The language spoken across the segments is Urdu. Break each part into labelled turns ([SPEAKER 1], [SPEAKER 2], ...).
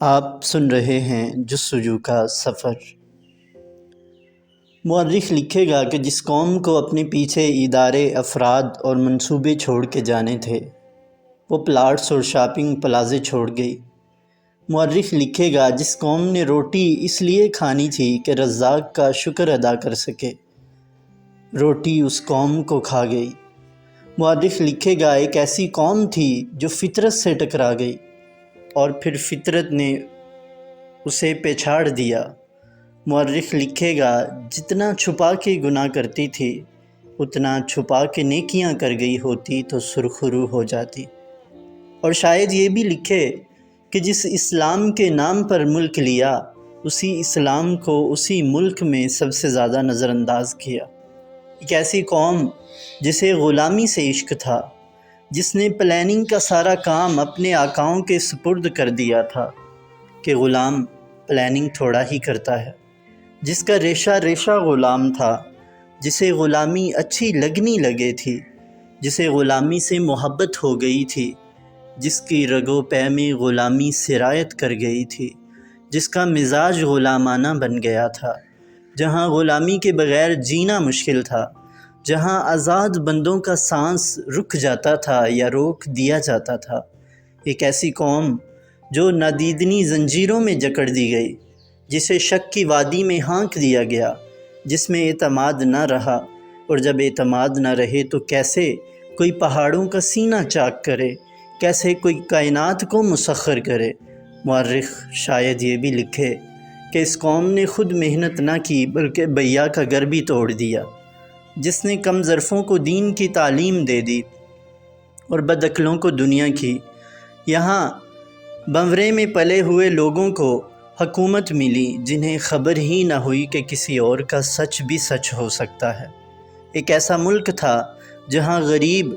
[SPEAKER 1] آپ سن رہے ہیں جستجو کا سفر۔ مورخ لکھے گا کہ جس قوم کو اپنے پیچھے ادارے، افراد اور منصوبے چھوڑ کے جانے تھے، وہ پلاٹس اور شاپنگ پلازے چھوڑ گئی۔ مورخ لکھے گا جس قوم نے روٹی اس لیے کھانی تھی کہ رزاق کا شکر ادا کر سکے، روٹی اس قوم کو کھا گئی۔ مورخ لکھے گا ایک ایسی قوم تھی جو فطرت سے ٹکرا گئی اور پھر فطرت نے اسے پچھاڑ دیا۔ مورخ لکھے گا جتنا چھپا کے گناہ کرتی تھی، اتنا چھپا کے نیکیاں کر گئی ہوتی تو سرخرو ہو جاتی۔ اور شاید یہ بھی لکھے کہ جس اسلام کے نام پر ملک لیا، اسی اسلام کو اسی ملک میں سب سے زیادہ نظر انداز کیا۔ ایک ایسی قوم جسے غلامی سے عشق تھا، جس نے پلاننگ کا سارا کام اپنے آقاؤں کے سپرد کر دیا تھا کہ غلام پلاننگ تھوڑا ہی کرتا ہے، جس کا ریشہ ریشہ غلام تھا، جسے غلامی اچھی لگنی لگے تھی، جسے غلامی سے محبت ہو گئی تھی، جس کی رگ و پے میں غلامی سرایت کر گئی تھی، جس کا مزاج غلامانہ بن گیا تھا، جہاں غلامی کے بغیر جینا مشکل تھا، جہاں آزاد بندوں کا سانس رک جاتا تھا یا روک دیا جاتا تھا۔ ایک ایسی قوم جو نادیدنی زنجیروں میں جکڑ دی گئی، جسے شک کی وادی میں ہانک دیا گیا، جس میں اعتماد نہ رہا، اور جب اعتماد نہ رہے تو کیسے کوئی پہاڑوں کا سینہ چاک کرے، کیسے کوئی کائنات کو مسخر کرے۔ مورخ شاید یہ بھی لکھے کہ اس قوم نے خود محنت نہ کی بلکہ بیا کا گھر بھی توڑ دیا، جس نے کم ظرفوں کو دین کی تعلیم دے دی اور بدعقلوں کو دنیا کی۔ یہاں بنورے میں پلے ہوئے لوگوں کو حکومت ملی جنہیں خبر ہی نہ ہوئی کہ کسی اور کا سچ بھی سچ ہو سکتا ہے۔ ایک ایسا ملک تھا جہاں غریب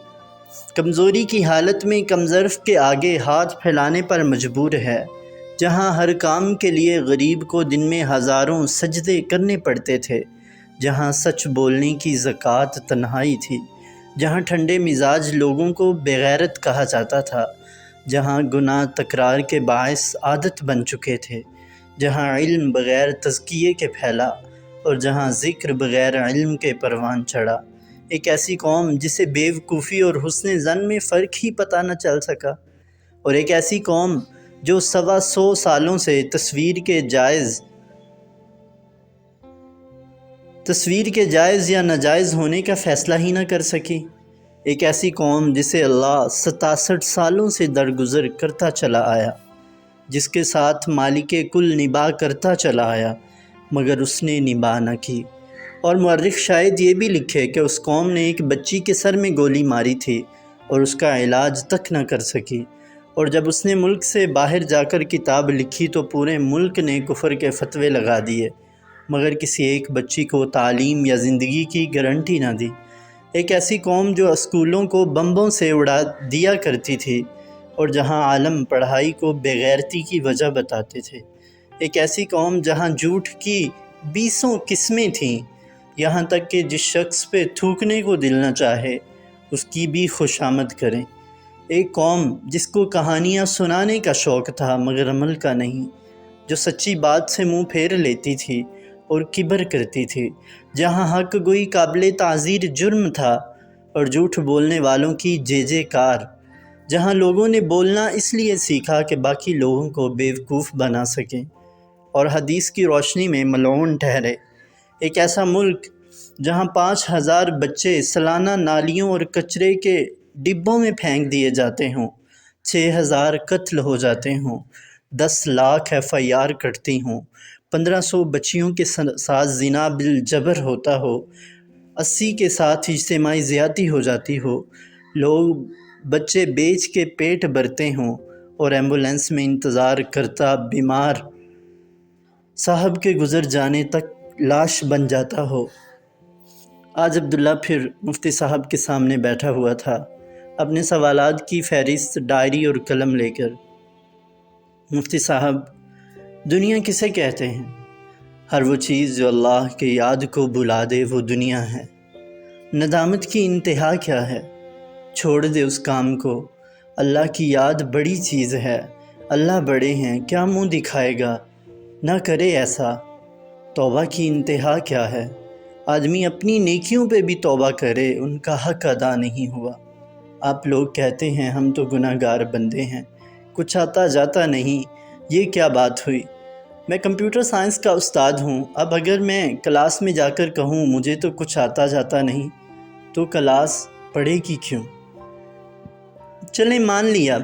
[SPEAKER 1] کمزوری کی حالت میں کم ظرف کے آگے ہاتھ پھیلانے پر مجبور ہے، جہاں ہر کام کے لیے غریب کو دن میں ہزاروں سجدے کرنے پڑتے تھے، جہاں سچ بولنے کی زکوٰۃ تنہائی تھی، جہاں ٹھنڈے مزاج لوگوں کو بغیرت کہا جاتا تھا، جہاں گناہ تکرار کے باعث عادت بن چکے تھے، جہاں علم بغیر تزکیے کے پھیلا اور جہاں ذکر بغیر علم کے پروان چڑھا۔ ایک ایسی قوم جسے بیوقوفی اور حسن ظن میں فرق ہی پتہ نہ چل سکا، اور ایک ایسی قوم جو 125 سالوں سے تصویر کے جائز یا ناجائز ہونے کا فیصلہ ہی نہ کر سکی۔ ایک ایسی قوم جسے اللہ 67 سالوں سے درگزر کرتا چلا آیا، جس کے ساتھ مالک کل نباہ کرتا چلا آیا، مگر اس نے نباہ نہ کی۔ اور مورخ شاید یہ بھی لکھے کہ اس قوم نے ایک بچی کے سر میں گولی ماری تھی اور اس کا علاج تک نہ کر سکی، اور جب اس نے ملک سے باہر جا کر کتاب لکھی تو پورے ملک نے کفر کے فتوے لگا دیے، مگر کسی ایک بچی کو تعلیم یا زندگی کی گارنٹی نہ دی۔ ایک ایسی قوم جو اسکولوں کو بمبوں سے اڑا دیا کرتی تھی اور جہاں عالم پڑھائی کو بےغیرتی کی وجہ بتاتے تھے۔ ایک ایسی قوم جہاں جھوٹ کی 20 قسمیں تھیں، یہاں تک کہ جس شخص پہ تھوکنے کو دل نہ چاہے اس کی بھی خوشامد کریں۔ ایک قوم جس کو کہانیاں سنانے کا شوق تھا مگر عمل کا نہیں، جو سچی بات سے منہ پھیر لیتی تھی اور کبر کرتی تھی، جہاں حق گوئی قابل تعزیر جرم تھا اور جھوٹ بولنے والوں کی جے جے کار، جہاں لوگوں نے بولنا اس لیے سیکھا کہ باقی لوگوں کو بیوقوف بنا سکیں اور حدیث کی روشنی میں ملعون ٹھہرے۔ ایک ایسا ملک جہاں 5000 بچے سالانہ نالیوں اور کچرے کے ڈبوں میں پھینک دیے جاتے ہوں، 6000 قتل ہو جاتے ہوں، 10 لاکھ FIR کٹتی ہوں، 1500 بچیوں کے ساتھ زنا بالجبر ہوتا ہو، 80 کے ساتھ اجتماعی زیادتی ہو جاتی ہو، لوگ بچے بیچ کے پیٹ بھرتے ہوں اور ایمبولینس میں انتظار کرتا بیمار صاحب کے گزر جانے تک لاش بن جاتا ہو۔ آج عبداللہ پھر مفتی صاحب کے سامنے بیٹھا ہوا تھا، اپنے سوالات کی فہرست ڈائری اور قلم لے کر۔ مفتی صاحب، دنیا کسے کہتے ہیں؟ ہر وہ چیز جو اللہ کے یاد کو بلا دے وہ دنیا ہے۔ ندامت کی انتہا کیا ہے؟ چھوڑ دے اس کام کو، اللہ کی یاد بڑی چیز ہے، اللہ بڑے ہیں، کیا منہ دکھائے گا، نہ کرے ایسا۔ توبہ کی انتہا کیا ہے؟ آدمی اپنی نیکیوں پہ بھی توبہ کرے، ان کا حق ادا نہیں ہوا۔ آپ لوگ کہتے ہیں ہم تو گناہ گار بندے ہیں، کچھ آتا جاتا نہیں، یہ کیا بات ہوئی؟ میں کمپیوٹر سائنس کا استاد ہوں، اب اگر میں کلاس میں جا کر کہوں مجھے تو کچھ آتا جاتا نہیں، تو کلاس پڑھے گی کیوں؟ چلیں مان لیا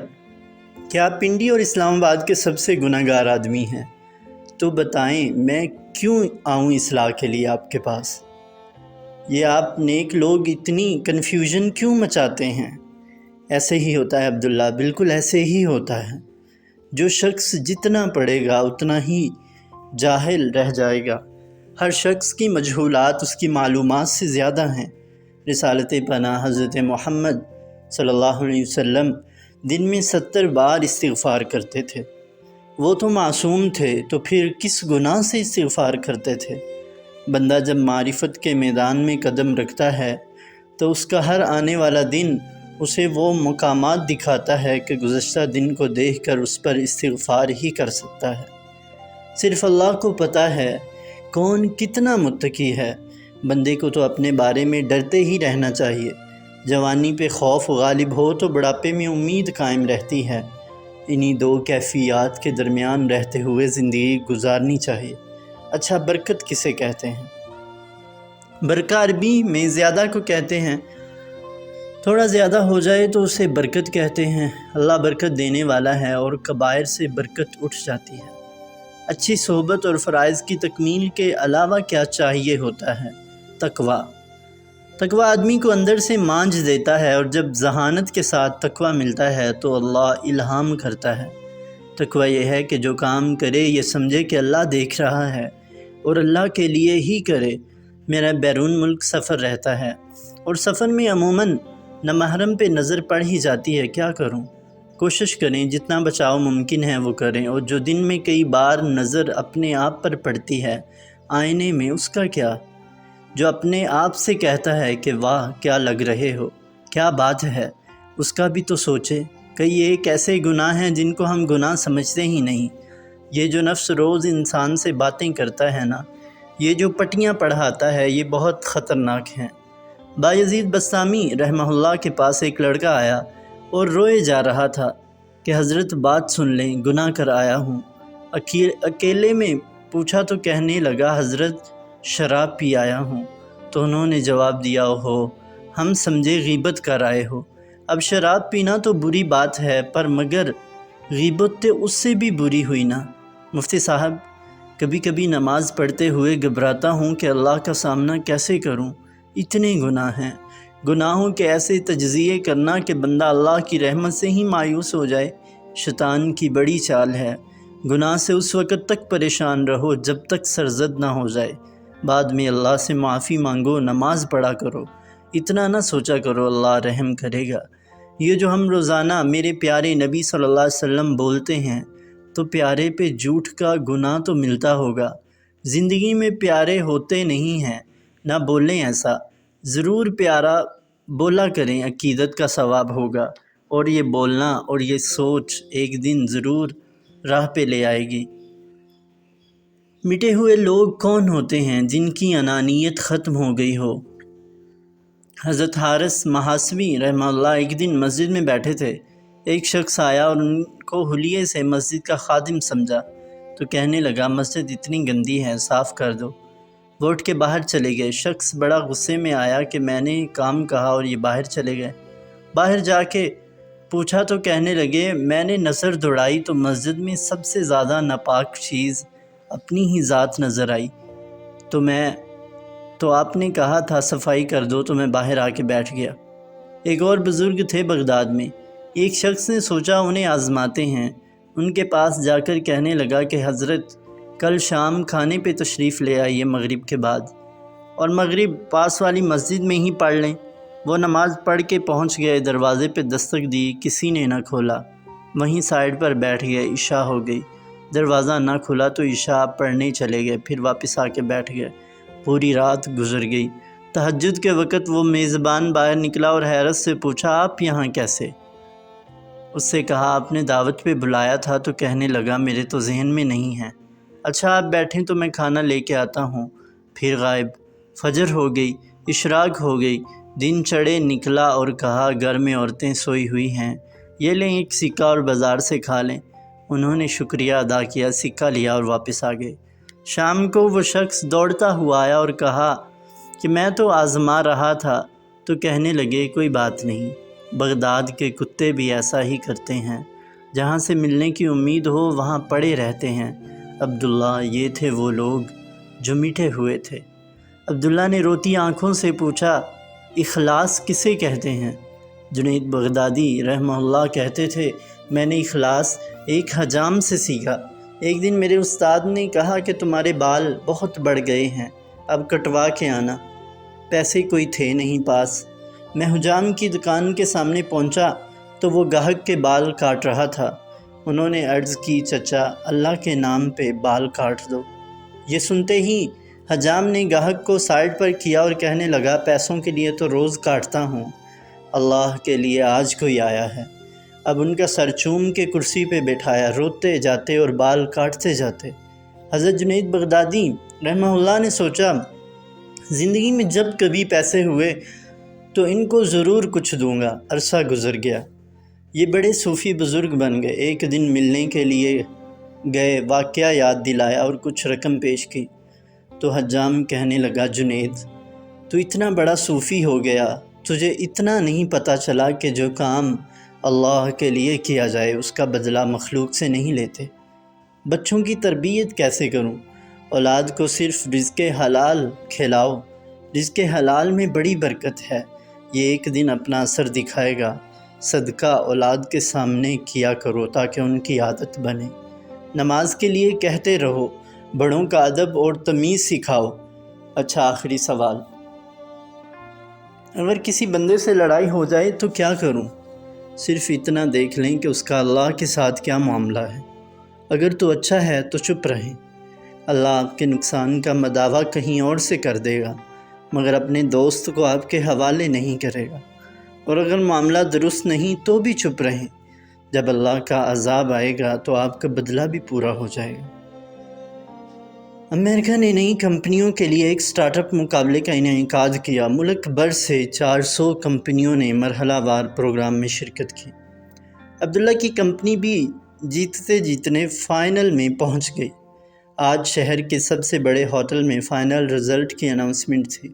[SPEAKER 1] کہ آپ پنڈی اور اسلام آباد کے سب سے گناہ گار آدمی ہیں، تو بتائیں میں کیوں آؤں اصلاح کے لیے آپ کے پاس؟ یہ آپ نیک لوگ اتنی کنفیوژن کیوں مچاتے ہیں؟ ایسے ہی ہوتا ہے عبداللہ، بالکل ایسے ہی ہوتا ہے۔ جو شخص جتنا پڑھے گا اتنا ہی جاہل رہ جائے گا۔ ہر شخص کی مجہولات اس کی معلومات سے زیادہ ہیں۔ رسالت پناہ حضرت محمد صلی اللہ علیہ وسلم دن میں 70 بار استغفار کرتے تھے۔ وہ تو معصوم تھے، تو پھر کس گناہ سے استغفار کرتے تھے؟ بندہ جب معرفت کے میدان میں قدم رکھتا ہے تو اس کا ہر آنے والا دن اسے وہ مقامات دکھاتا ہے کہ گزشتہ دن کو دیکھ کر اس پر استغفار ہی کر سکتا ہے۔ صرف اللہ کو پتہ ہے کون کتنا متقی ہے۔ بندے کو تو اپنے بارے میں ڈرتے ہی رہنا چاہیے۔ جوانی پہ خوف غالب ہو تو بڑھاپے میں امید قائم رہتی ہے۔ انہی دو کیفیات کے درمیان رہتے ہوئے زندگی گزارنی چاہیے۔ اچھا، برکت کسے کہتے ہیں؟ برکہ عربی میں زیادہ کو کہتے ہیں، تھوڑا زیادہ ہو جائے تو اسے برکت کہتے ہیں۔ اللہ برکت دینے والا ہے اور کبائر سے برکت اٹھ جاتی ہے۔ اچھی صحبت اور فرائض کی تکمیل کے علاوہ کیا چاہیے ہوتا ہے؟ تقوی۔ تقوی آدمی کو اندر سے مانجھ دیتا ہے، اور جب ذہانت کے ساتھ تقوی ملتا ہے تو اللہ الہام کرتا ہے۔ تقوی یہ ہے کہ جو کام کرے یہ سمجھے کہ اللہ دیکھ رہا ہے اور اللہ کے لیے ہی کرے۔ میرا بیرون ملک سفر رہتا ہے، اور سفر میں عموماً نامحرم پہ نظر پڑ ہی جاتی ہے، کیا کروں؟ کوشش کریں جتنا بچاؤ ممکن ہے وہ کریں، اور جو دن میں کئی بار نظر اپنے آپ پر پڑتی ہے آئینے میں، اس کا کیا؟ جو اپنے آپ سے کہتا ہے کہ واہ کیا لگ رہے ہو، کیا بات ہے، اس کا بھی تو سوچے۔ کئی ایک ایسے گناہ ہیں جن کو ہم گناہ سمجھتے ہی نہیں۔ یہ جو نفس روز انسان سے باتیں کرتا ہے نا، یہ جو پٹیاں پڑھاتا ہے، یہ بہت خطرناک ہیں۔ بایزید بسطامی رحمہ اللہ کے پاس ایک لڑکا آیا اور روئے جا رہا تھا کہ حضرت بات سن لیں، گناہ کر آیا ہوں۔ اکیلے میں پوچھا تو کہنے لگا حضرت شراب پی آیا ہوں۔ تو انہوں نے جواب دیا، اوہو، ہم سمجھے غیبت کر آئے ہو۔ اب شراب پینا تو بری بات ہے، پر مگر غیبت تو اس سے بھی بری ہوئی نا۔ مفتی صاحب، کبھی کبھی نماز پڑھتے ہوئے گھبراتا ہوں کہ اللہ کا سامنا کیسے کروں، اتنے گناہ ہیں۔ گناہوں کے ایسے تجزیے کرنا کہ بندہ اللہ کی رحمت سے ہی مایوس ہو جائے، شیطان کی بڑی چال ہے۔ گناہ سے اس وقت تک پریشان رہو جب تک سرزد نہ ہو جائے، بعد میں اللہ سے معافی مانگو، نماز پڑھا کرو، اتنا نہ سوچا کرو اللہ رحم کرے گا۔ یہ جو ہم روزانہ میرے پیارے نبی صلی اللہ علیہ وسلم بولتے ہیں، تو پیارے پہ جھوٹ کا گناہ تو ملتا ہوگا۔ زندگی میں پیارے ہوتے نہیں ہیں، نہ بولیں ایسا، ضرور پیارا بولا کریں، عقیدت کا ثواب ہوگا، اور یہ بولنا اور یہ سوچ ایک دن ضرور راہ پہ لے آئے گی۔ مٹے ہوئے لوگ کون ہوتے ہیں؟ جن کی انانیت ختم ہو گئی ہو۔ حضرت حارث محاسبی رحمہ اللہ ایک دن مسجد میں بیٹھے تھے۔ ایک شخص آیا اور ان کو حلیے سے مسجد کا خادم سمجھا، تو کہنے لگا مسجد اتنی گندی ہے، صاف کر دو۔ وہ اٹھ کے باہر چلے گئے۔ شخص بڑا غصے میں آیا کہ میں نے کام کہا اور یہ باہر چلے گئے۔ باہر جا کے پوچھا تو کہنے لگے میں نے نظر دوڑائی تو مسجد میں سب سے زیادہ ناپاک چیز اپنی ہی ذات نظر آئی، تو آپ نے کہا تھا صفائی کر دو، تو میں باہر آ کے بیٹھ گیا۔ ایک اور بزرگ تھے بغداد میں، ایک شخص نے سوچا انہیں آزماتے ہیں، ان کے پاس جا کر کہنے لگا کہ حضرت کل شام کھانے پہ تشریف لے آئیے مغرب کے بعد، اور مغرب پاس والی مسجد میں ہی پڑھ لیں۔ وہ نماز پڑھ کے پہنچ گئے، دروازے پہ دستک دی، کسی نے نہ کھولا، وہیں سائیڈ پر بیٹھ گئے۔ عشاء ہو گئی، دروازہ نہ کھلا تو عشاء پڑھنے چلے گئے، پھر واپس آ کے بیٹھ گئے۔ پوری رات گزر گئی۔ تہجد کے وقت وہ میزبان باہر نکلا اور حیرت سے پوچھا آپ یہاں کیسے؟ اس سے کہا آپ نے دعوت پہ بلایا تھا تو کہنے لگا میرے تو ذہن میں نہیں ہے۔ اچھا آپ بیٹھیں تو میں کھانا لے کے آتا ہوں۔ پھر غائب۔ فجر ہو گئی، اشراق ہو گئی، دن چڑھے نکلا اور کہا گھر میں عورتیں سوئی ہوئی ہیں، یہ لیں ایک سکہ اور بازار سے کھا لیں۔ انہوں نے شکریہ ادا کیا، سکہ لیا اور واپس آ گئے۔ شام کو وہ شخص دوڑتا ہوا آیا اور کہا کہ میں تو آزما رہا تھا، تو کہنے لگے کوئی بات نہیں، بغداد کے کتے بھی ایسا ہی کرتے ہیں، جہاں سے ملنے کی امید ہو وہاں پڑے رہتے ہیں۔ عبداللہ یہ تھے وہ لوگ جو مٹے ہوئے تھے۔ عبداللہ نے روتی آنکھوں سے پوچھا اخلاص کسے کہتے ہیں؟ جنید بغدادی رحمہ اللہ کہتے تھے میں نے اخلاص ایک حجام سے سیکھا۔ ایک دن میرے استاد نے کہا کہ تمہارے بال بہت بڑھ گئے ہیں، اب کٹوا کے آنا۔ پیسے کوئی تھے نہیں پاس۔ میں حجام کی دکان کے سامنے پہنچا تو وہ گاہک کے بال کاٹ رہا تھا۔ انہوں نے عرض کی چچا اللہ کے نام پہ بال کاٹ دو۔ یہ سنتے ہی حجام نے گاہک کو سائڈ پر کیا اور کہنے لگا پیسوں کے لیے تو روز کاٹتا ہوں، اللہ کے لیے آج کوئی آیا ہے۔ اب ان کا سر چوم کے کرسی پہ بٹھایا، روتے جاتے اور بال کاٹتے جاتے۔ حضرت جنید بغدادی رحمہ اللہ نے سوچا زندگی میں جب کبھی پیسے ہوئے تو ان کو ضرور کچھ دوں گا۔ عرصہ گزر گیا، یہ بڑے صوفی بزرگ بن گئے۔ ایک دن ملنے کے لیے گئے، واقعہ یاد دلایا اور کچھ رقم پیش کی تو حجام کہنے لگا جنید تو اتنا بڑا صوفی ہو گیا، تجھے اتنا نہیں پتہ چلا کہ جو کام اللہ کے لیے کیا جائے اس کا بدلہ مخلوق سے نہیں لیتے۔ بچوں کی تربیت کیسے کروں؟ اولاد کو صرف رزق حلال کھلاؤ، رزق حلال میں بڑی برکت ہے، یہ ایک دن اپنا اثر دکھائے گا۔ صدقہ اولاد کے سامنے کیا کرو تاکہ ان کی عادت بنے۔ نماز کے لیے کہتے رہو، بڑوں کا ادب اور تمیز سکھاؤ۔ اچھا آخری سوال، اگر کسی بندے سے لڑائی ہو جائے تو کیا کروں؟ صرف اتنا دیکھ لیں کہ اس کا اللہ کے ساتھ کیا معاملہ ہے، اگر تو اچھا ہے تو چپ رہیں، اللہ آپ کے نقصان کا مداوع کہیں اور سے کر دے گا، مگر اپنے دوست کو آپ کے حوالے نہیں کرے گا، اور اگر معاملہ درست نہیں تو بھی چپ رہیں، جب اللہ کا عذاب آئے گا تو آپ کا بدلہ بھی پورا ہو جائے گا۔ امریکہ نے نئی کمپنیوں کے لیے ایک سٹارٹ اپ مقابلے کا انعقاد کیا۔ ملک بھر سے 400 کمپنیوں نے مرحلہ وار پروگرام میں شرکت کی۔ عبداللہ کی کمپنی بھی جیتتے جیتنے فائنل میں پہنچ گئی۔ آج شہر کے سب سے بڑے ہوٹل میں فائنل رزلٹ کی اناؤنسمنٹ تھی۔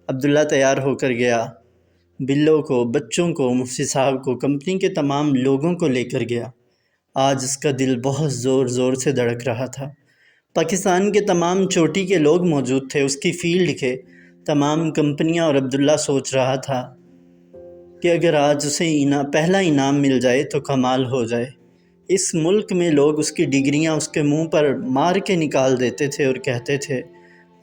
[SPEAKER 1] عبداللہ تیار ہو کر گیا، بلوں کو، بچوں کو، مفتی صاحب کو، کمپنی کے تمام لوگوں کو لے کر گیا۔ آج اس کا دل بہت زور زور سے دھڑک رہا تھا۔ پاکستان کے تمام چوٹی کے لوگ موجود تھے، اس کی فیلڈ کے تمام کمپنیاں، اور عبداللہ سوچ رہا تھا کہ اگر آج اسے پہلا انعام مل جائے تو کمال ہو جائے۔ اس ملک میں لوگ اس کی ڈگریاں اس کے منہ پر مار کے نکال دیتے تھے اور کہتے تھے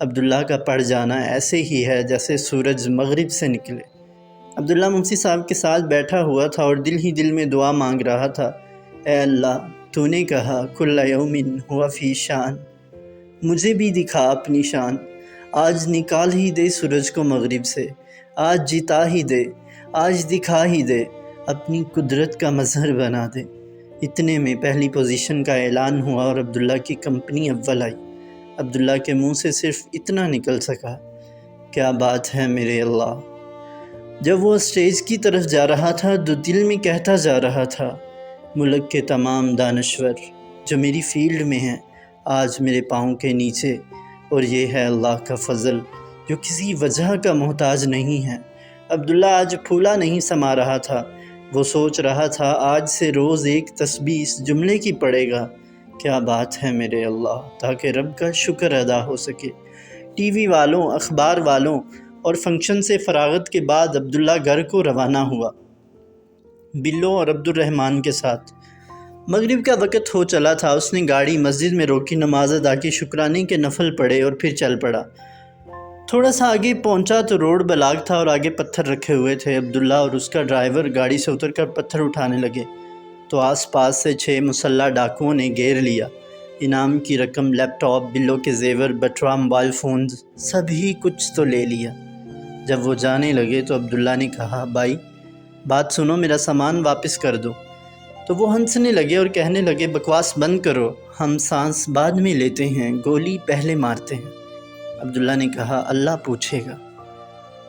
[SPEAKER 1] عبداللہ کا پڑھ جانا ایسے ہی ہے جیسے سورج مغرب سے نکلے۔ عبداللہ مفتی صاحب کے ساتھ بیٹھا ہوا تھا اور دل ہی دل میں دعا مانگ رہا تھا، اے اللہ تو نے کہا کل یوم ہوا فی شان، مجھے بھی دکھا اپنی شان، آج نکال ہی دے سورج کو مغرب سے، آج جتا ہی دے، آج دکھا ہی دے، اپنی قدرت کا مظہر بنا دے۔ اتنے میں پہلی پوزیشن کا اعلان ہوا اور عبداللہ کی کمپنی اول آئی۔ عبداللہ کے منہ سے صرف اتنا نکل سکا، کیا بات ہے میرے اللہ۔ جب وہ اسٹیج کی طرف جا رہا تھا تو دل میں کہتا جا رہا تھا، ملک کے تمام دانشور جو میری فیلڈ میں ہیں آج میرے پاؤں کے نیچے، اور یہ ہے اللہ کا فضل جو کسی وجہ کا محتاج نہیں ہے۔ عبداللہ آج پھولا نہیں سما رہا تھا، وہ سوچ رہا تھا آج سے روز ایک تسبیح اس جملے کی پڑھے گا، کیا بات ہے میرے اللہ، تاکہ رب کا شکر ادا ہو سکے۔ ٹی وی والوں، اخبار والوں اور فنکشن سے فراغت کے بعد عبداللہ گھر کو روانہ ہوا، بلو اور عبد الرحمن کے ساتھ۔ مغرب کا وقت ہو چلا تھا، اس نے گاڑی مسجد میں روکی، نماز ادا کی، شکرانے کے نفل پڑھے اور پھر چل پڑا۔ تھوڑا سا آگے پہنچا تو روڈ بلاک تھا اور آگے پتھر رکھے ہوئے تھے۔ عبداللہ اور اس کا ڈرائیور گاڑی سے اتر کر پتھر اٹھانے لگے تو آس پاس سے 6 مسلح ڈاکوؤں نے گھیر لیا۔ انعام کی رقم، لیپ ٹاپ، بلوں کے زیور، بٹوا، موبائل فونز، سبھی کچھ تو لے لیا۔ جب وہ جانے لگے تو عبداللہ نے کہا، بھائی بات سنو، میرا سامان واپس کر دو۔ تو وہ ہنسنے لگے اور کہنے لگے بکواس بند کرو، ہم سانس بعد میں لیتے ہیں، گولی پہلے مارتے ہیں۔ عبداللہ نے کہا اللہ پوچھے گا۔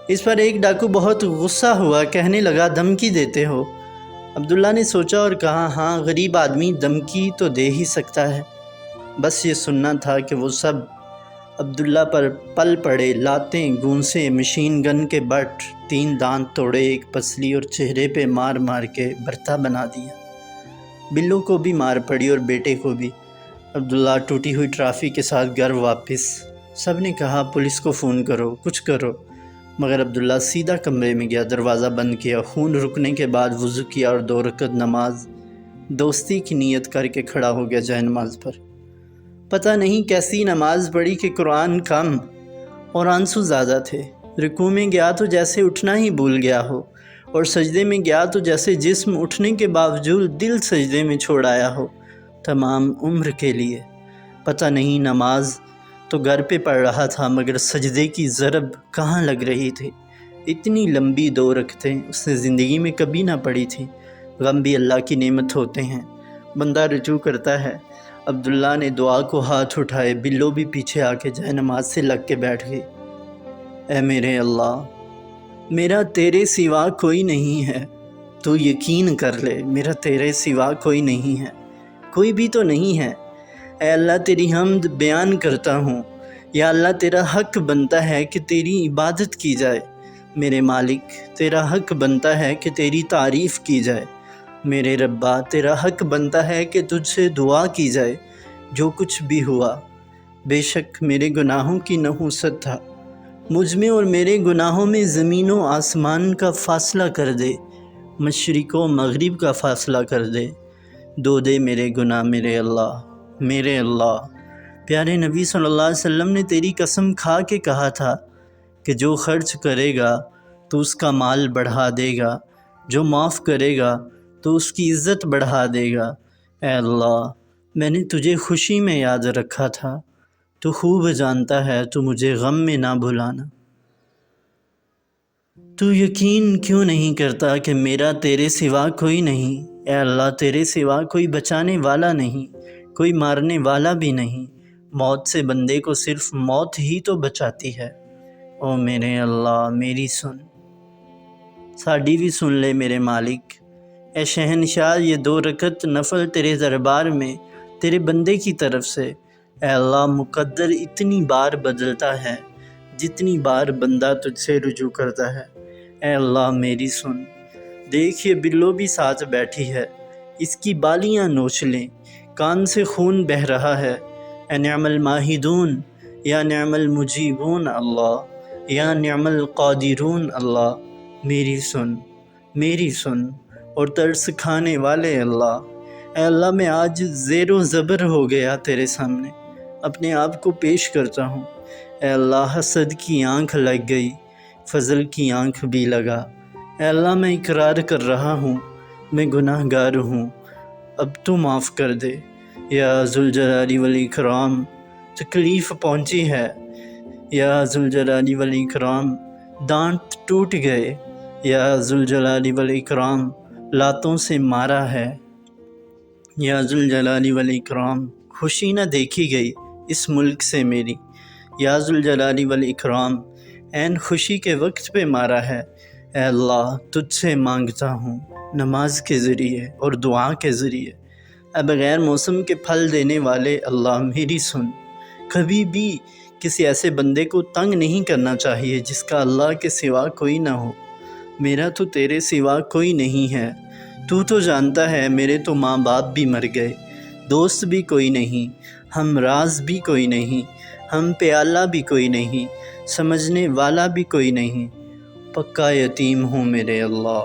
[SPEAKER 1] اس پر ایک ڈاکو بہت غصہ ہوا، کہنے لگا دھمکی دیتے ہو؟ عبداللہ نے سوچا اور کہا ہاں، غریب آدمی دھمکی تو دے ہی سکتا ہے۔ بس یہ سننا تھا کہ وہ سب عبداللہ پر پل پڑے، لاتیں، گونسے، مشین گن کے بٹ، 3 دانت توڑے، ایک پسلی اور چہرے پہ مار مار کے برتا بنا دیا۔ بلو کو بھی مار پڑی اور بیٹے کو بھی۔ عبداللہ ٹوٹی ہوئی ٹرافی کے ساتھ گھر واپس۔ سب نے کہا پولیس کو فون کرو، کچھ کرو، مگر عبداللہ سیدھا کمرے میں گیا، دروازہ بند کیا، خون رکنے کے بعد وضو کیا اور 2 رکعت نماز دوستی کی نیت کر کے کھڑا ہو گیا جائے نماز پر۔ پتہ نہیں کیسی نماز پڑھی کہ قرآن کم اور آنسو زیادہ تھے۔ رکوع میں گیا تو جیسے اٹھنا ہی بھول گیا ہو، اور سجدے میں گیا تو جیسے جسم اٹھنے کے باوجود دل سجدے میں چھوڑ آیا ہو، تمام عمر کے لیے۔ پتہ نہیں نماز تو گھر پہ پڑھ رہا تھا، مگر سجدے کی ضرب کہاں لگ رہی تھی۔ اتنی لمبی 2 رکعتیں اس نے زندگی میں کبھی نہ پڑھی تھی۔ غم بھی اللہ کی نعمت ہوتے ہیں، بندہ رجوع کرتا ہے۔ عبداللہ نے دعا کو ہاتھ اٹھائے، بلو بھی پیچھے آ کے جائے نماز سے لگ کے بیٹھ گئی۔ اے میرے اللہ، میرا تیرے سوا کوئی نہیں ہے، تو یقین کر لے میرا تیرے سوا کوئی نہیں ہے، کوئی بھی تو نہیں ہے۔ اے اللہ تیری حمد بیان کرتا ہوں، یا اللہ تیرا حق بنتا ہے کہ تیری عبادت کی جائے۔ میرے مالک تیرا حق بنتا ہے کہ تیری تعریف کی جائے۔ میرے ربا تیرا حق بنتا ہے کہ تجھ سے دعا کی جائے۔ جو کچھ بھی ہوا بے شک میرے گناہوں کی نحوست تھا، مجھ میں اور میرے گناہوں میں زمین و آسمان کا فاصلہ کر دے، مشرق و مغرب کا فاصلہ کر دے، دو دے میرے گناہ میرے اللہ، میرے اللہ۔ پیارے نبی صلی اللہ علیہ وسلم نے تیری قسم کھا کے کہا تھا کہ جو خرچ کرے گا تو اس کا مال بڑھا دے گا، جو معاف کرے گا تو اس کی عزت بڑھا دے گا۔ اے اللہ، میں نے تجھے خوشی میں یاد رکھا تھا، تو خوب جانتا ہے تو مجھے غم میں نہ بھلانا۔ تو یقین کیوں نہیں کرتا کہ میرا تیرے سوا کوئی نہیں؟ اے اللہ تیرے سوا کوئی بچانے والا نہیں، کوئی مارنے والا بھی نہیں، موت سے بندے کو صرف موت ہی تو بچاتی ہے۔ او میرے اللہ میری سن، ساڈی بھی سن لے میرے مالک۔ اے شہنشاہ، یہ 2 رکعت نفل تیرے دربار میں تیرے بندے کی طرف سے، اے اللہ مقدر اتنی بار بدلتا ہے جتنی بار بندہ تجھ سے رجوع کرتا ہے۔ اے اللہ میری سن، دیکھ یہ بلو بھی ساتھ بیٹھی ہے، اس کی بالیاں نوچ لیں، کان سے خون بہہ رہا ہے۔ اے نعم الماہدون، یا نعم المجیبون اللہ، یا نعم القادرون اللہ، میری سن، میری سن، اور ترس کھانے والے اللہ۔ اے اللہ میں آج زیر و زبر ہو گیا تیرے سامنے، اپنے آپ کو پیش کرتا ہوں۔ اے اللہ حسد کی آنکھ لگ گئی، فضل کی آنکھ بھی لگا۔ اے اللہ میں اقرار کر رہا ہوں میں گناہ گار ہوں، اب تو معاف کر دے۔ یا ذوالجلال والاکرام، تکلیف پہنچی ہے، یا ذوالجلال والاکرام، دانت ٹوٹ گئے، یا ذوالجلال والاکرام، لاتوں سے مارا ہے، یا ذوالجلال والاکرام، خوشی نہ دیکھی گئی اس ملک سے میری، یا ذوالجلال والاکرام، عین خوشی کے وقت پہ مارا ہے۔ اے اللہ تجھ سے مانگتا ہوں نماز کے ذریعے اور دعا کے ذریعے، اب غیر موسم کے پھل دینے والے اللہ میری سن۔ کبھی بھی کسی ایسے بندے کو تنگ نہیں کرنا چاہیے جس کا اللہ کے سوا کوئی نہ ہو۔ میرا تو تیرے سوا کوئی نہیں ہے، تو جانتا ہے میرے تو ماں باپ بھی مر گئے، دوست بھی کوئی نہیں، ہم راز بھی کوئی نہیں، ہم پیالہ بھی کوئی نہیں، سمجھنے والا بھی کوئی نہیں، پکا یتیم ہوں میرے اللہ۔